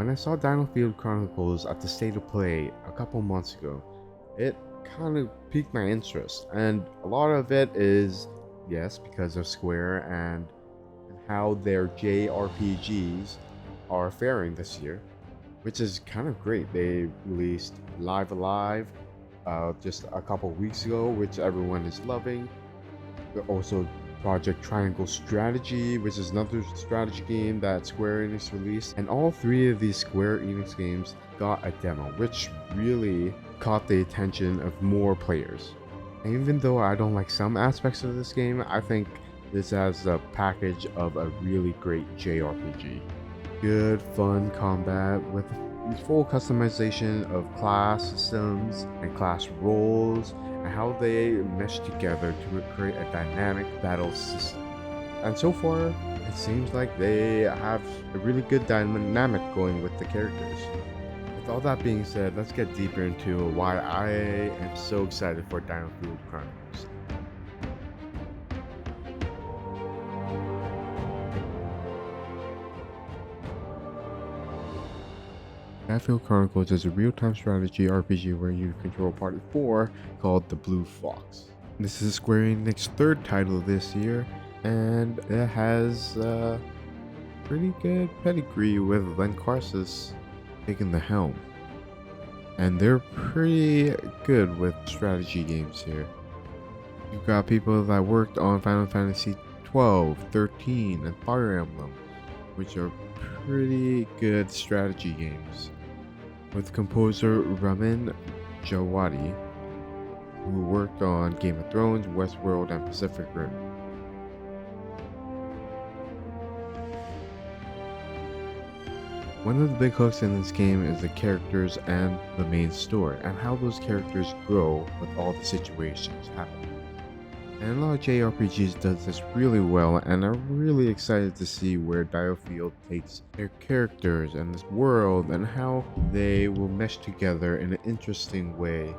When I saw Diofield Chronicles at the State of Play a couple months ago, it kind of piqued my interest, and a lot of it is, yes, because of Sqaure and how their JRPGs are faring this year, which is kind of great. They released Live Alive just a couple weeks ago, which everyone is loving. Also, Project Triangle Strategy, which is another strategy game that Sqaure Enix released. And all three of these Sqaure Enix games got a demo, which really caught the attention of more players. And even though I don't like some aspects of this game, I think this has a package of a really great JRPG. Good, fun combat with full customization of class systems and class roles, and how they mesh together to create a dynamic battle system. And so far, it seems like they have a really good dynamic going with the characters. With all that being said, let's get deeper into why I am so excited for Diofield Chronicles. Diofield Chronicles is a real-time strategy RPG where you control Party 4 called the Blue Fox. This is Sqaure Enix's third title this year, and it has a pretty good pedigree with Len Carsus taking the helm. And they're pretty good with strategy games here. You've got people that worked on Final Fantasy 12, 13, and Fire Emblem, which are pretty good strategy games, with composer Ramin Djawadi, who worked on Game of Thrones, Westworld, and Pacific Rim. One of the big hooks in this game is the characters and the main story, and how those characters grow with all the situations happening. And a lot of JRPGs does this really well, and I'm really excited to see where Diofield takes their characters and this world and how they will mesh together in an interesting way.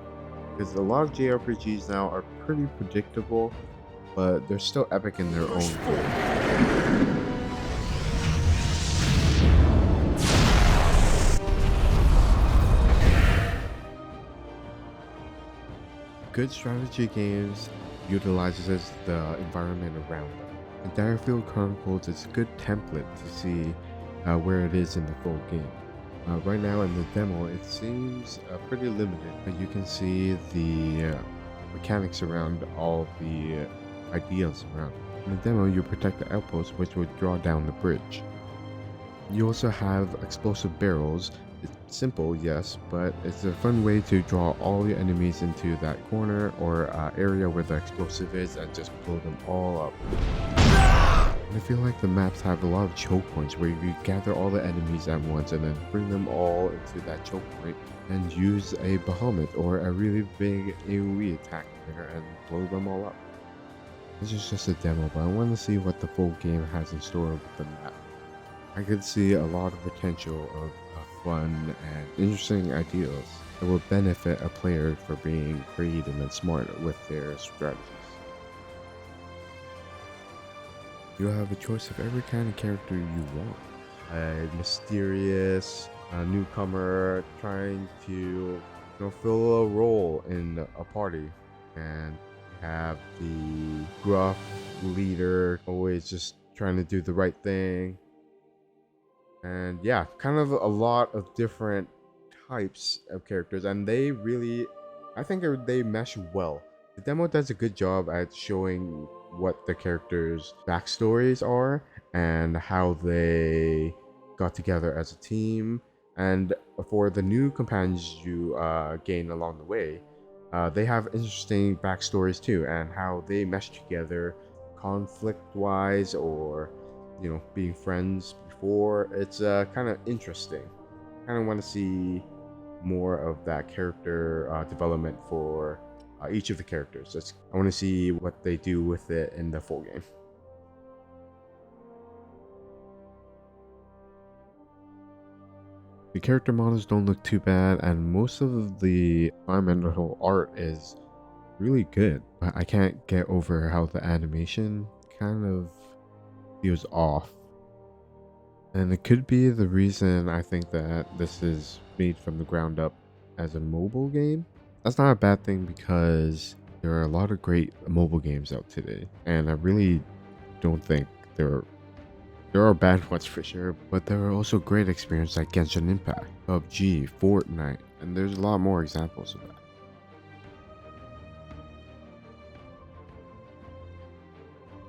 Because a lot of JRPGs now are pretty predictable, but they're still epic in their own way. Good strategy games utilizes the environment around them. And Diofield Chronicles is a good template to see where it is in the full game. Right now in the demo, it seems pretty limited, but you can see the mechanics around all the ideas around it. In the demo, you protect the outpost, which would draw down the bridge. You also have explosive barrels. It's simple, yes, but it's a fun way to draw all your enemies into that corner or area where the explosive is and just blow them all up. And I feel like the maps have a lot of choke points where you gather all the enemies at once and then bring them all into that choke point and use a behemoth or a really big AoE attack there and blow them all up. This is just a demo, but I want to see what the full game has in store with the map. I could see a lot of potential of fun and interesting ideas that will benefit a player for being creative and smart with their strategies. You'll have a choice of every kind of character you want. A mysterious newcomer trying to fill a role in a party, and you have the gruff leader always just trying to do the right thing. And yeah, kind of a lot of different types of characters, and they really, I think they mesh well. The demo does a good job at showing what the characters' backstories are and how they got together as a team. And for the new companions you gain along the way, they have interesting backstories too, and how they mesh together conflict-wise, or being friends before. It's kind of interesting. Kind of want to see more of that character development for each of the characters. I want to see what they do with it in the full game. The character models don't look too bad, and most of the environmental art is really good, but I can't get over how the animation kind of feels off. And it could be the reason I think that this is made from the ground up as a mobile game. That's not a bad thing because there are a lot of great mobile games out today. And I really don't think there are bad ones for sure, but there are also great experiences like Genshin Impact, PUBG, Fortnite, and there's a lot more examples of that.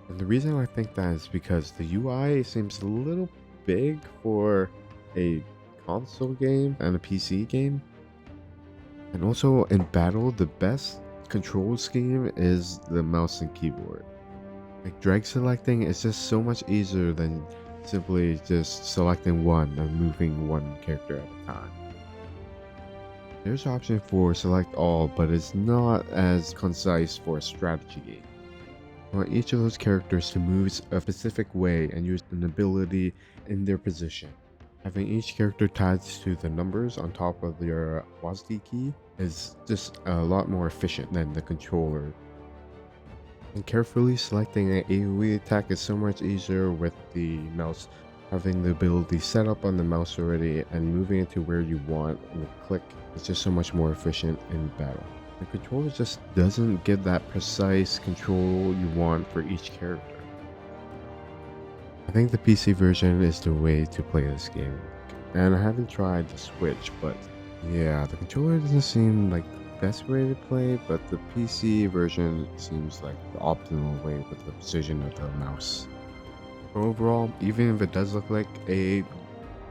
And the reason I think that is because the UI seems a little big for a console game and a PC game. And also in battle, the best control scheme is the mouse and keyboard. Like drag selecting is just so much easier than simply just selecting one and moving one character at a time. There's an option for select all, but it's not as concise for a strategy game. I want each of those characters to move a specific way and use an ability in their position. Having each character tied to the numbers on top of your WASD key is just a lot more efficient than the controller. And carefully selecting an AoE attack is so much easier with the mouse. Having the ability set up on the mouse already and moving it to where you want with click is just so much more efficient in battle. The controller just doesn't give that precise control you want for each character. I think the PC version is the way to play this game. And I haven't tried the Switch, but yeah, the controller doesn't seem like the best way to play, but the PC version seems like the optimal way with the precision of the mouse. Overall, even if it does look like a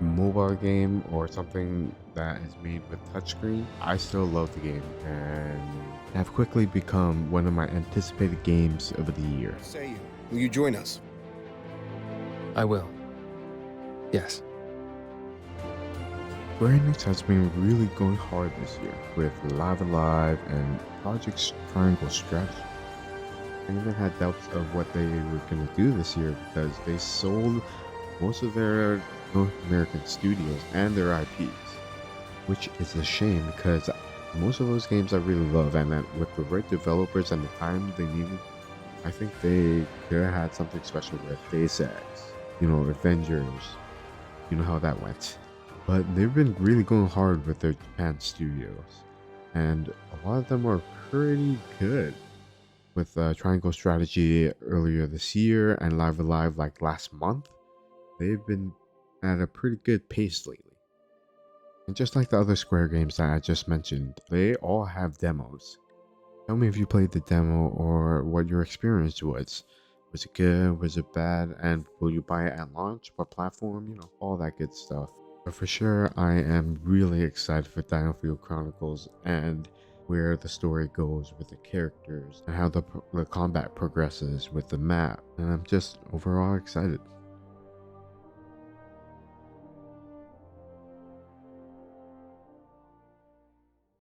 mobile game or something that is made with touchscreen, I still love the game and have quickly become one of my anticipated games of the year. Say you. Will you join us? I will. Yes. Square Enix has been really going hard this year with Live Alive and Project Triangle Strategy. I even had doubts of what they were going to do this year because they sold most of their North American studios and their IPs, which is a shame because most of those games I really love, and that with the right developers and the time they needed, I think they could have had something special with Deus Ex, Avengers, you know how that went. But they've been really going hard with their Japan studios, and a lot of them are pretty good. With Triangle Strategy earlier this year and Live Alive like last month, they've been at a pretty good pace lately. And just like the other Square games that I just mentioned, they all have demos. Tell me if you played the demo or what your experience was. Was it good? Was it bad? And will you buy it at launch? What platform? All that good stuff. But for sure, I am really excited for Diofield Chronicles and where the story goes with the characters and how the combat progresses with the map. And I'm just overall excited.